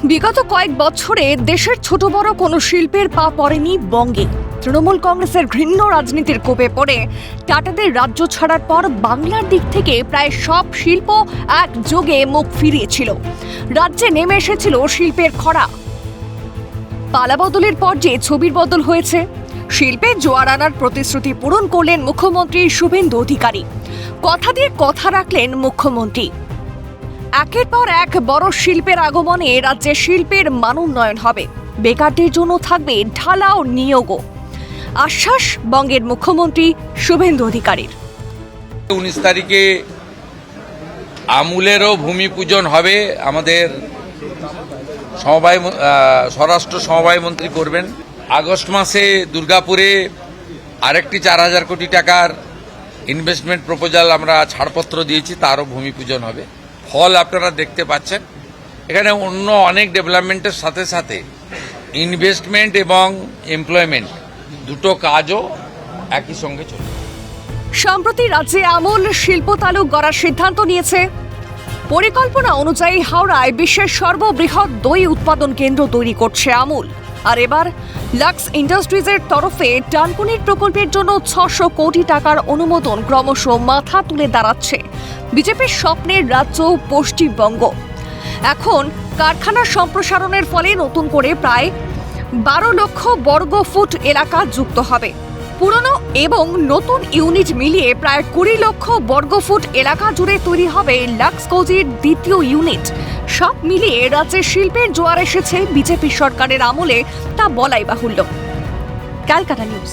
বিগত কয়েক বছরে দেশের ছোট বড় কোনো শিল্পের পা পড়েনি বঙ্গে। তৃণমূল কংগ্রেসের ঘৃণ্য রাজনীতির কোপে পড়ে টাটাদের রাজ্য ছাড়ার পর বাংলার দিক থেকে প্রায় সব শিল্প একযোগে মুখ ফিরিয়েছিল। রাজ্যে নেমে এসেছিল শিল্পের খরা। পালাবদলের পর যে ছবির বদল হয়েছে, শিল্পে জোয়ার আনার প্রতিশ্রুতি পূরণ করলেন মুখ্যমন্ত্রী শুভেন্দু অধিকারী। কথা দিয়ে কথা রাখলেন মুখ্যমন্ত্রী। একের পর এক বড় শিল্পের আগমনে রাজ্যে শিল্পের মানোন্নয়ন হবে, বেকারদের জন্য থাকবে ঢালাও নিয়োগও। আশ্বাস বঙ্গের মুখ্যমন্ত্রী শুভেন্দু অধিকারীর। 19 তারিখে আমুলেরও ভূমি পূজন হবে। আমাদের স্বরাষ্ট্র সমবায় মন্ত্রী করবেন। আগস্ট মাসে দুর্গাপুরে আরেকটি 4000 কোটি টাকার ইনভেস্টমেন্ট প্রপোজাল আমরা ছাড়পত্র দিয়েছি, তারও ভূমি পূজন হবে। ফল আপনারা দেখতে পাচ্ছেন। এখানে অন্য অনেক ডেভেলপমেন্টের সাথে সাথে ইনভেস্টমেন্ট এবং এমপ্লয়মেন্ট দুটো কাজও একই সঙ্গে চলবে। সম্প্রতি রাজ্যে আমুল শিল্প তালুক গড়ার সিদ্ধান্ত নিয়েছে। পরিকল্পনা অনুযায়ী হাওড়ায় বিশ্বের সর্ববৃহৎ দই উৎপাদন কেন্দ্র তৈরি করছে আমুল। আর এবার লাক্স ইন্ডাস্ট্রিজের তরফে ডানকুনির প্রকল্পের জন্য 600 কোটি টাকার অনুমোদন ক্রমশ মাথা তুলে দাঁড়াচ্ছে বিজেপির স্বপ্নের রাজ্য পশ্চিমবঙ্গ। এখন কারখানার সম্প্রসারণের ফলে নতুন করে প্রায় 12 লক্ষ বর্গ ফুট এলাকা যুক্ত হবে। পুরনো এবং নতুন ইউনিট মিলিয়ে প্রায় 20 লক্ষ বর্গ ফুট এলাকা জুড়ে তৈরি হবে লাক্স কোজির দ্বিতীয় ইউনিট। সব মিলিয়ে রাজ্যে শিল্পের জোয়ার এসেছে বিজেপি সরকারের আমলে, তা বলাই বাহুল্য। ক্যালকাটা নিউজ।